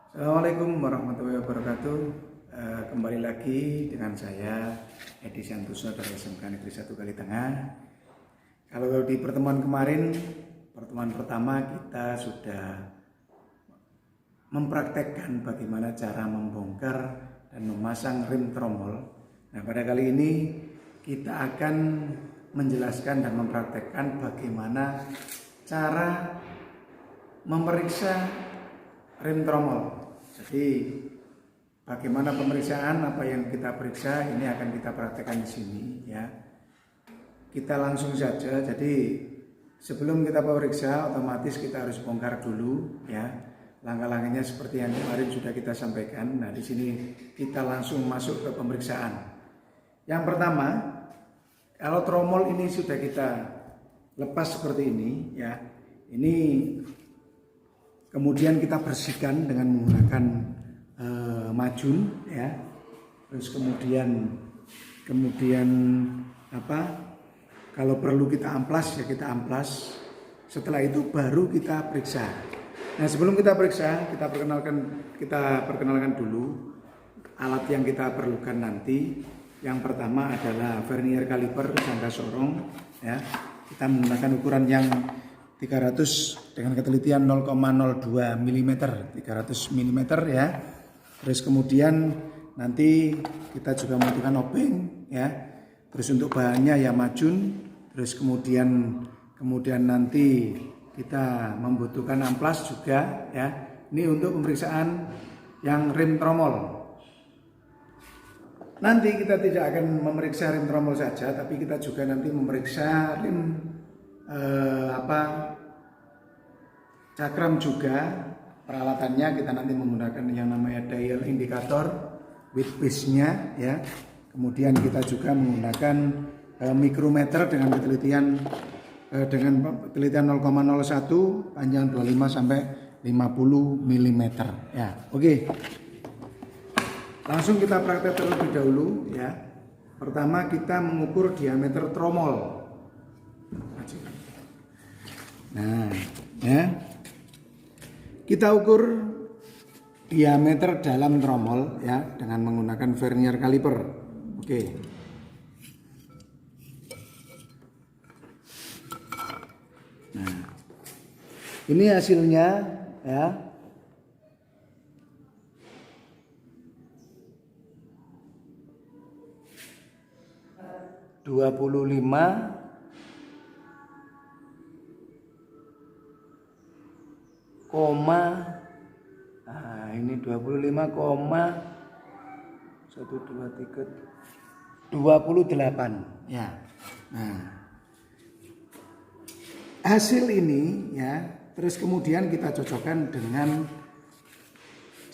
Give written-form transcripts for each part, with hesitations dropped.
Assalamualaikum warahmatullahi wabarakatuh. Kembali lagi dengan saya Edi Santoso dari SMK Negeri 1 Kalitengah. Kalau di pertemuan kemarin, pertemuan pertama kita sudah mempraktekkan bagaimana cara membongkar dan memasang rem tromol. Nah, pada kali ini kita akan menjelaskan dan mempraktekkan bagaimana cara memeriksa rem tromol. Jadi bagaimana pemeriksaan, apa yang kita periksa ini akan kita praktekkan di sini ya. Kita langsung saja. Jadi sebelum kita periksa, otomatis kita harus bongkar dulu ya. Langkah-langkahnya seperti yang kemarin sudah kita sampaikan. Nah, di sini kita langsung masuk ke pemeriksaan. Yang pertama, kalau tromol ini sudah kita lepas seperti ini ya. Ini kemudian kita bersihkan dengan menggunakan majun ya. Terus kemudian kalau perlu kita amplas ya kita amplas. Setelah itu baru kita periksa. Nah, sebelum kita periksa, kita perkenalkan dulu alat yang kita perlukan nanti. Yang pertama adalah vernier kaliper jangka sorong ya. Kita menggunakan ukuran yang 300 dengan ketelitian 0,02 mm, 300 mm ya. Terus kemudian nanti kita juga membutuhkan obeng ya. Terus untuk bahannya ya majun. Terus kemudian nanti kita membutuhkan amplas juga ya. Ini untuk pemeriksaan yang rem tromol. Nanti kita tidak akan memeriksa rem tromol saja, tapi kita juga nanti memeriksa rem cakram juga. Peralatannya kita nanti menggunakan yang namanya dial indikator with base-nya ya. Kemudian kita juga menggunakan mikrometer dengan ketelitian 0,01, panjang 25 sampai 50 mm ya. Oke. Langsung kita praktek terlebih dahulu ya. Pertama kita mengukur diameter tromol. Nah, ya. Kita ukur diameter dalam tromol ya dengan menggunakan vernier kaliper. Oke. Nah, ini hasilnya ya. Dua puluh lima nah ini 25,123 28 ya. Nah, hasil ini ya, terus kemudian kita cocokkan dengan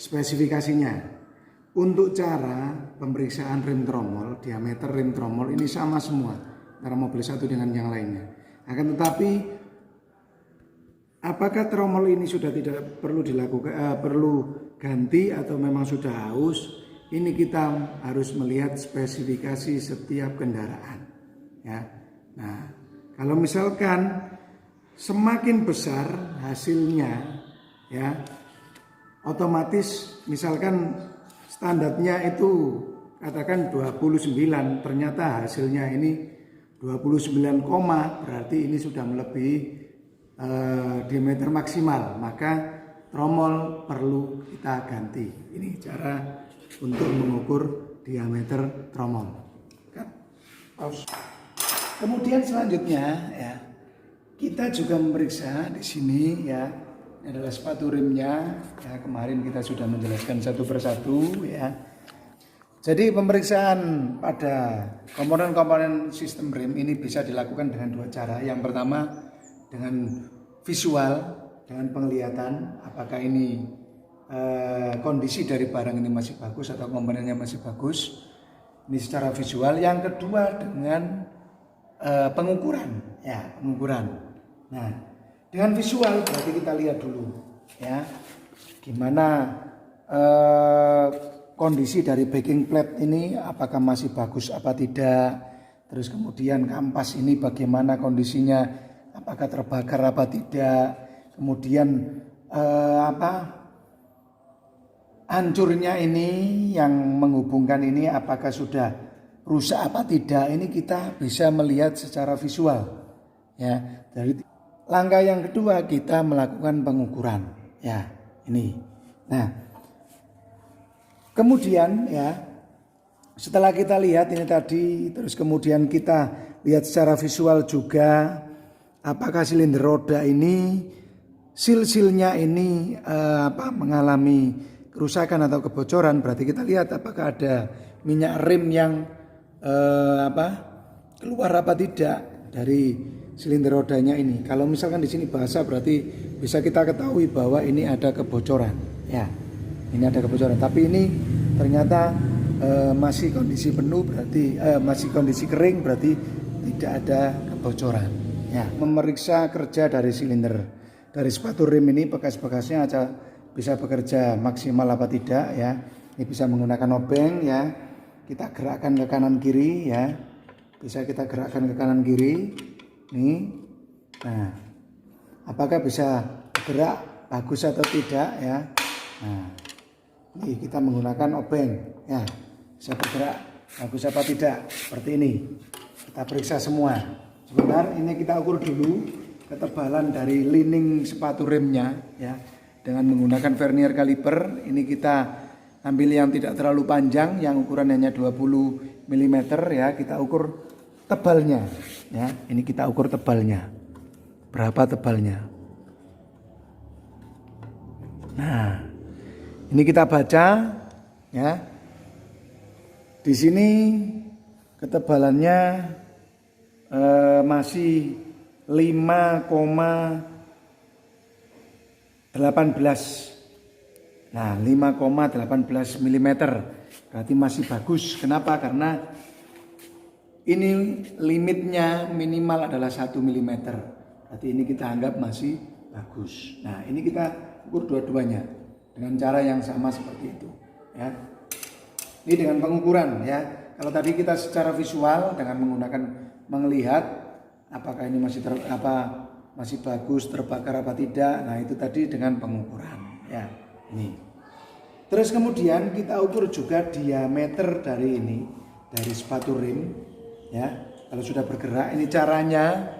spesifikasinya. Untuk cara pemeriksaan rem tromol, diameter rem tromol ini sama semua antara mobil satu dengan yang lainnya. Akan tetapi apakah tromol ini sudah tidak perlu dilakukan, perlu ganti atau memang sudah haus? Ini kita harus melihat spesifikasi setiap kendaraan. Ya. Nah, kalau misalkan semakin besar hasilnya, ya, otomatis misalkan standarnya itu katakan 29, ternyata hasilnya ini 29, berarti ini sudah melebihi diameter maksimal, maka tromol perlu kita ganti. Ini cara untuk mengukur diameter tromol. Kemudian selanjutnya ya, kita juga memeriksa di sini ya. Ini adalah sepatu remnya. Ya, kemarin kita sudah menjelaskan satu persatu ya. Jadi pemeriksaan pada komponen-komponen sistem rem ini bisa dilakukan dengan dua cara. Yang pertama dengan visual, dengan penglihatan apakah ini kondisi dari barang ini masih bagus atau komponennya masih bagus. Ini secara visual. Yang kedua dengan pengukuran, ya pengukuran. Nah, dengan visual berarti kita lihat dulu, ya gimana kondisi dari backing plate ini, apakah masih bagus apa tidak. Terus kemudian kampas ini bagaimana kondisinya, apakah terbakar apa tidak. Kemudian hancurnya ini yang menghubungkan ini apakah sudah rusak apa tidak, ini kita bisa melihat secara visual ya. Dari langkah yang kedua kita melakukan pengukuran ya ini. Nah kemudian ya setelah kita lihat ini tadi, terus kemudian kita lihat secara visual juga apakah silinder roda ini sil-silnya ini mengalami kerusakan atau kebocoran. Berarti kita lihat apakah ada minyak rem yang keluar apa tidak dari silinder rodanya ini. Kalau misalkan di sini basah berarti bisa kita ketahui bahwa ini ada kebocoran. Ya, ini ada kebocoran. Tapi ini ternyata masih kondisi penuh berarti masih kondisi kering berarti tidak ada kebocoran. Ya, memeriksa kerja dari silinder dari sepatu rem ini bekas-bekasnya aja bisa bekerja maksimal apa tidak ya. Ini bisa menggunakan obeng ya. Kita gerakkan ke kanan kiri ya. Bisa kita gerakkan ke kanan kiri. Nih. Nah, apakah bisa bergerak bagus atau tidak ya? Nah, ini kita menggunakan obeng ya. Bisa bergerak bagus apa tidak? Seperti ini. Kita periksa semua. Sebentar, ini kita ukur dulu ketebalan dari lining sepatu remnya ya. Dengan menggunakan vernier kaliper ini kita ambil yang tidak terlalu panjang, yang ukuran hanya 20 mm ya. Kita ukur tebalnya ya. Ini kita ukur tebalnya. Berapa tebalnya? Nah, ini kita baca ya. Di sini ketebalannya masih 5,18. Nah, 5,18 mm. Berarti masih bagus. Kenapa? Karena ini limitnya minimal adalah 1 mm. Berarti ini kita anggap masih bagus. Nah, ini kita ukur dua-duanya dengan cara yang sama seperti itu, ya. Ini dengan pengukuran, ya. Kalau tadi kita secara visual dengan menggunakan melihat apakah ini masih bagus, terbakar apa tidak. Nah, itu tadi dengan pengukuran, ya. Ini. Terus kemudian kita ukur juga diameter dari ini, dari sepatu rim, ya. Kalau sudah bergerak, ini caranya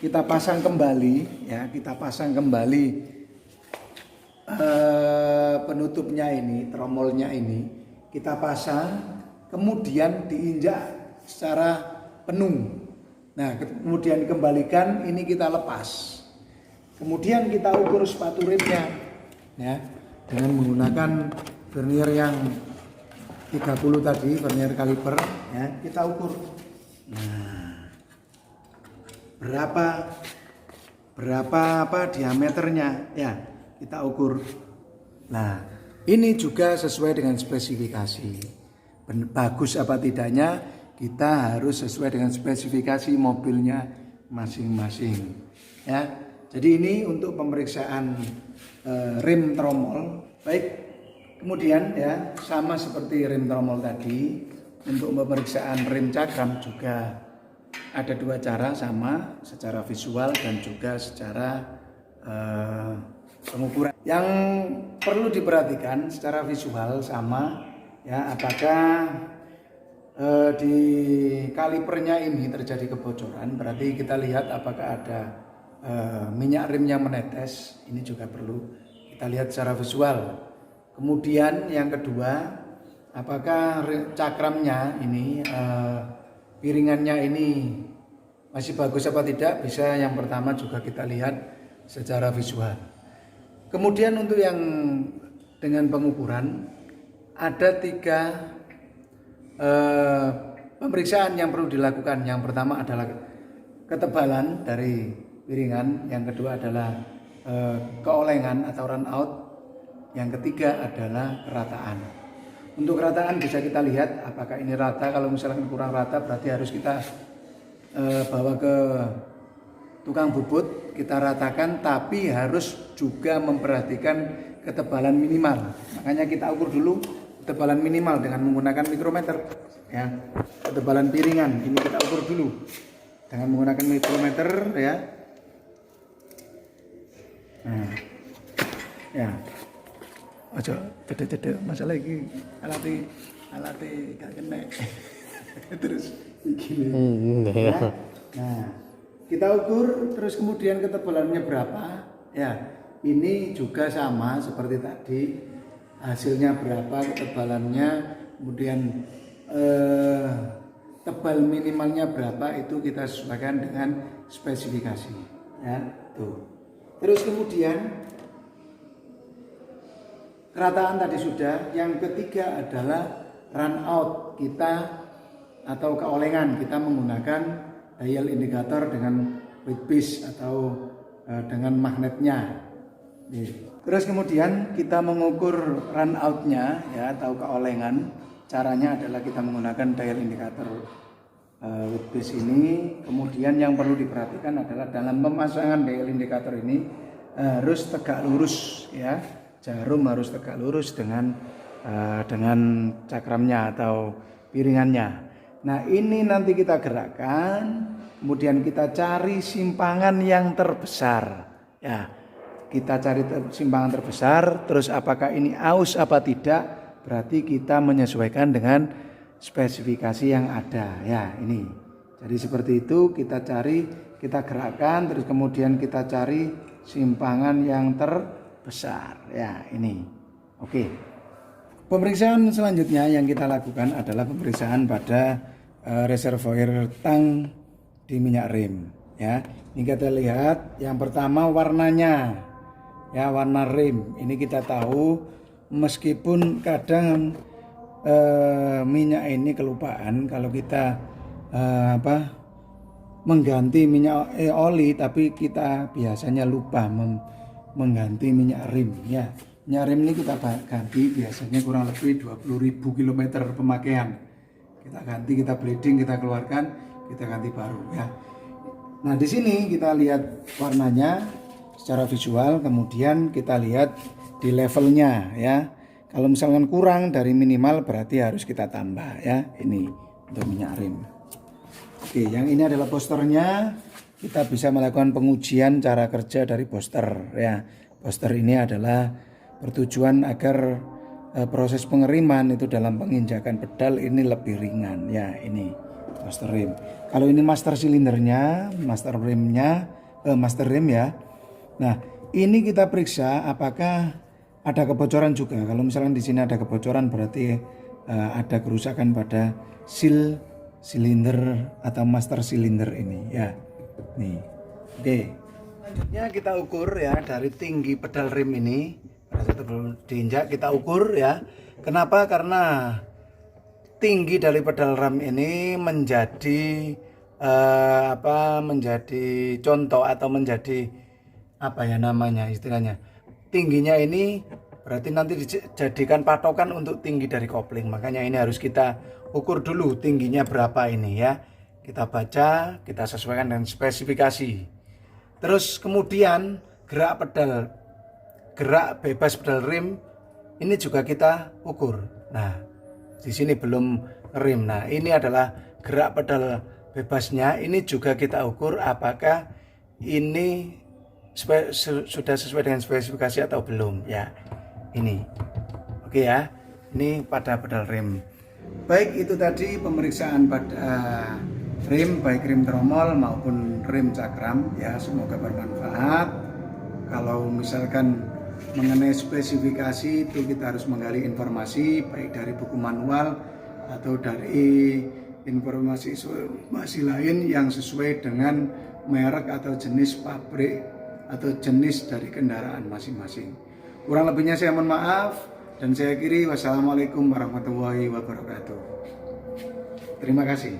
kita pasang kembali, ya. Kita pasang kembali penutupnya ini, tromolnya ini, kita pasang, kemudian diinjak secara penuh. Nah, kemudian dikembalikan, ini kita lepas. Kemudian kita ukur sepatu rimnya, ya, dengan menggunakan vernier yang 30 tadi, vernier kaliper, ya, kita ukur. Nah, berapa diameternya, ya, kita ukur. Nah, ini juga sesuai dengan spesifikasi. Bagus apa tidaknya, kita harus sesuai dengan spesifikasi mobilnya masing-masing, ya. Jadi ini untuk pemeriksaan rim tromol. Baik, kemudian ya sama seperti rim tromol tadi, untuk pemeriksaan rim cakram juga ada dua cara, sama secara visual dan juga secara pengukuran. Yang perlu diperhatikan secara visual sama, ya, apakah di kalipernya ini terjadi kebocoran, berarti kita lihat apakah ada minyak rim yang menetes. Ini juga perlu kita lihat secara visual. Kemudian yang kedua, apakah cakramnya ini piringannya ini masih bagus apa tidak, bisa yang pertama juga kita lihat secara visual. Kemudian untuk yang dengan pengukuran ada 3 pemeriksaan yang perlu dilakukan. Yang pertama adalah ketebalan dari piringan, yang kedua adalah keolengan atau run out, yang ketiga adalah kerataan. Untuk kerataan bisa kita lihat apakah ini rata. Kalau misalkan kurang rata berarti harus kita bawa ke tukang bubut, kita ratakan, tapi harus juga memperhatikan ketebalan minimal. Makanya kita ukur dulu ketebalan minimal dengan menggunakan mikrometer, ya. Ketebalan piringan ini kita ukur dulu dengan menggunakan mikrometer, ya. Nah, ya. Aja cedek-cedek masalah iki alate gak kena. Terus begini. Ya. Nah, kita ukur terus kemudian ketebalannya berapa? Ya, ini juga sama seperti tadi. Hasilnya berapa, ketebalannya, kemudian tebal minimalnya berapa itu kita sesuaikan dengan spesifikasi. Ya, tuh. Terus kemudian kerataan tadi sudah. Yang ketiga adalah run out kita atau keolengan. Kita menggunakan dial indikator dengan weight base atau dengan magnetnya. Terus kemudian kita mengukur run outnya ya atau keolengan. Caranya adalah kita menggunakan dial indikator weight base ini. Kemudian yang perlu diperhatikan adalah dalam pemasangan dial indikator ini harus tegak lurus ya. Jarum harus tegak lurus dengan cakramnya atau piringannya. Nah, ini nanti kita gerakkan, kemudian kita cari simpangan yang terbesar. Ya, kita cari simpangan terbesar, terus apakah ini aus apa tidak? Berarti kita menyesuaikan dengan spesifikasi yang ada. Ya, ini. Jadi seperti itu kita cari, kita gerakkan, terus kemudian kita cari simpangan yang terbesar. Ya, ini. Oke. Pemeriksaan selanjutnya yang kita lakukan adalah pemeriksaan pada reservoir tang di minyak rem. Ya, ini kita lihat yang pertama warnanya. Ya, warna rem. Ini kita tahu meskipun kadang minyak ini kelupaan kalau kita mengganti minyak oli, tapi kita biasanya lupa mengganti minyak rem ya. Minyak rem ini kita ganti biasanya kurang lebih 20.000 km pemakaian. Kita ganti, kita bleeding, kita keluarkan, kita ganti baru ya. Nah, di sini kita lihat warnanya secara visual, kemudian kita lihat di levelnya ya. Kalau misalkan kurang dari minimal berarti harus kita tambah ya. Ini untuk minyak rem. Oke, yang ini adalah posternya. Kita bisa melakukan pengujian cara kerja dari poster ya. Poster ini adalah bertujuan agar proses pengeriman itu dalam penginjakan pedal ini lebih ringan ya. Ini master rem. Kalau ini master silindernya, master remnya, master rem ya. Nah, ini kita periksa apakah ada kebocoran juga. Kalau misalkan di sini ada kebocoran berarti ada kerusakan pada seal silinder atau master silinder ini ya. Nih. Oke. Selanjutnya kita ukur ya dari tinggi pedal rem ini. Sebelum diinjak kita ukur ya. Kenapa? Karena tinggi dari pedal rem ini menjadi menjadi contoh atau menjadi apa ya namanya istilahnya. Tingginya ini berarti nanti dijadikan patokan untuk tinggi dari kopling. Makanya ini harus kita ukur dulu tingginya berapa ini ya. Kita baca, kita sesuaikan dengan spesifikasi. Terus kemudian gerak bebas pedal rem ini juga kita ukur. Nah, di sini belum rem. Nah, ini adalah gerak pedal bebasnya. Ini juga kita ukur apakah ini sudah sesuai dengan spesifikasi atau belum ya. Ini. Oke ya. Ini pada pedal rem. Baik, itu tadi pemeriksaan pada rem, baik rem tromol maupun rem cakram ya. Semoga bermanfaat. Kalau misalkan mengenai spesifikasi itu kita harus menggali informasi baik dari buku manual atau dari informasi lain yang sesuai dengan merek atau jenis pabrik atau jenis dari kendaraan masing-masing. Kurang lebihnya saya mohon maaf dan saya akhiri. Wassalamualaikum warahmatullahi wabarakatuh. Terima kasih.